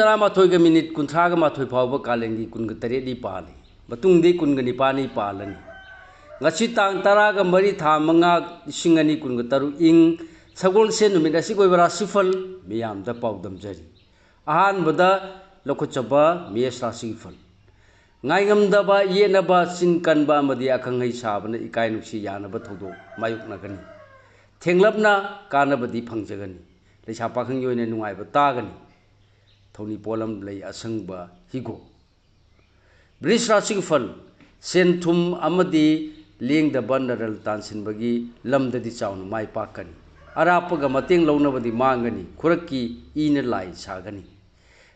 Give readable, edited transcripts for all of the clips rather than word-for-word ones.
तरह मिनिट कुंथ्राग माथोई फाव कालेंगी कुनग तरेदी पाली मतुंगदी कुनग निपानी पालनी ngasi tang taraga mari tha manga singani kunga taru ing sagol se numit asi koi bara sifal miyam da paudam jari ahan bada lokochaba miyesra sifal ngai ngam da ba ye na ba sin kan ba madi akhang hai sabana ikai nuksi yana ba thodo mayuk na gani thenglapna kana badi phangjagani leisa pakhang yoine nungai ba tagani thoni polam lei asang ba higo brisra sifal senthum amadi Ling the Bandaral Tansin Bagi, Lam the Sound, my Pakani. Arapaga Mating Lona the Mangani, Kuraki, Ina Lai, Sagani.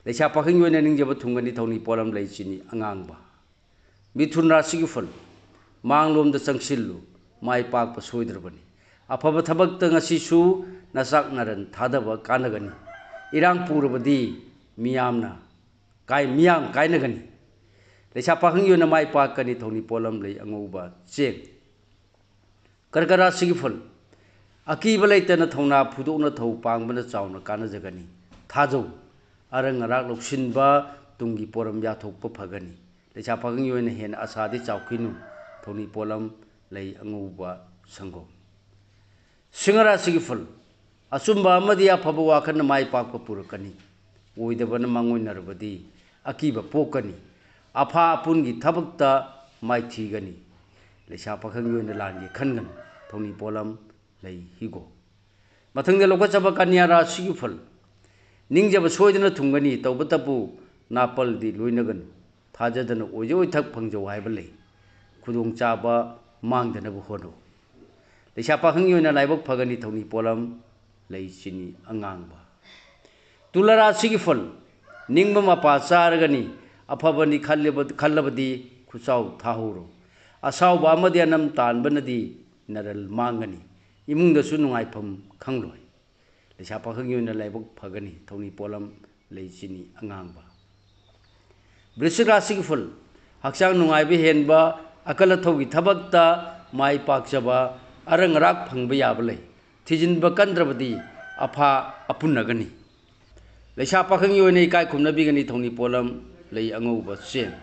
The Chapaking and Ninjabatungani Tony Polam Lachini, Angamba. Bitunra Sigifal, Manglum the Sangsilu, my Pak Pasuidrabani. Apabatabak Tangasishu, Nasaknaran, Tadava, Kanagani. Irang Purabadi, Miamna, Kai Miam, Kainagani. Le sapahang yun na may pakani Tony Polam lay anguba cheng karkara sigifal akiba layta na thongna phudu na thau pangbana chawna kana jagani thajo arang arak loksinba tungi poram ya thokpa phagani le sapahang yun na hen asadi chawkinu Tony Polam lay anguba sango singara sigifal asumba amadi aphaba wakan na may pakpa purakani oidaba na mangoy narabadi akiba pokani Apa pungi tabakta mai thigani leisa pakhang yoina langi khangan Tony Polam lei higo mathangde lokachaba kanyara sigifal ningjaba soidana thungani tawbatapu napal di loinagan thajadana ojoi thak phangjo haiba lei khudong chaba mangdana bu hono leisa pakhang yoina laibok phagani Tony Polam lei chini angangba tulara sigifal ningba mapa charagani Apabani Kalabadi Kusau Tahuro. Asau Bamadi Anam Tan Banadi Naral Mangani. Imung the Sunungaipum Kangloi. The Chapahangu in the Labok Pagani, Tony Polam, Lachini, Angamba. Brisira Sigful, Haksang Nungaibi Henba, Akalatogi Tabakta, Mai Paksaba, Arangarak Pangbayabale, Tijin Bakandrabadi, Apa Apunagani. The Chapahangu in a Kai Kumnabigani, Tony Polam. Lay anguba sen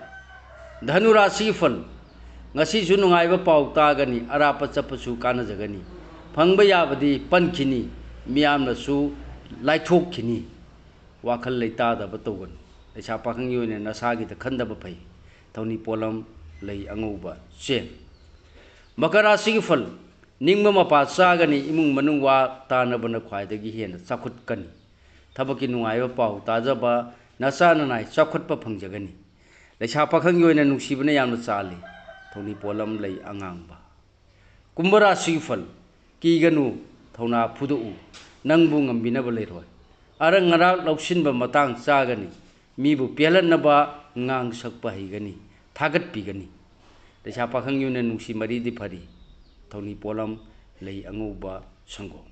dhanura sifal ngasi su nungaiba pau tagani arapa chapasu kana jagani phangba yabadi pankhini miyamna su laithok khini wakhal leita da batogan leisa pakhang yoine nasagi da khandaba phai Tony Polam lay anguba sen makara sifal ningma mapa chagani imung manung wa tanabana khwaidagi hena chakhut kani thabaki nungaiba pau tajaba Nasana nai chakut pa phangjagani leisa pakhang yoina nungsibana yamna chali Tony Polam lay angangba kumbara sifal kiganu thona phudu nangbu ngambinaba leiroi arang ngara loksinba matang chagani mibu pelanaba ngang sakpa higani thagat pigani leisa pakhang yoina nungsi mari di phari Tony Polam lay anguba sango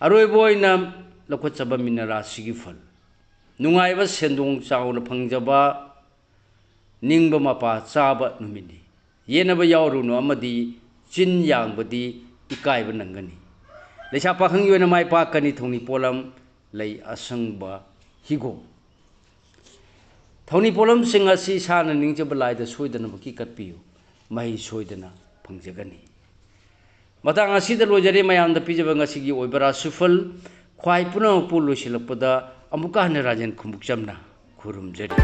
aroi boina lokochaba minara sigifal Nungaiba sendong chawna phangjaba ningba mapa chaba numini yenaba yawruno amadi chin yangbadi ikaiba nangani leisa pakhang yoina mai pakani Tony Polam lei asangba higo Tony Polam singasi sana ningjaba laida soidana baki katpiyo mai soidana phangjagani matang asida lojare mayamda pijaba ngasigi oibara sufal khwai puna pulu silakpada amuka hane rajan kumbuk jamna khurumjari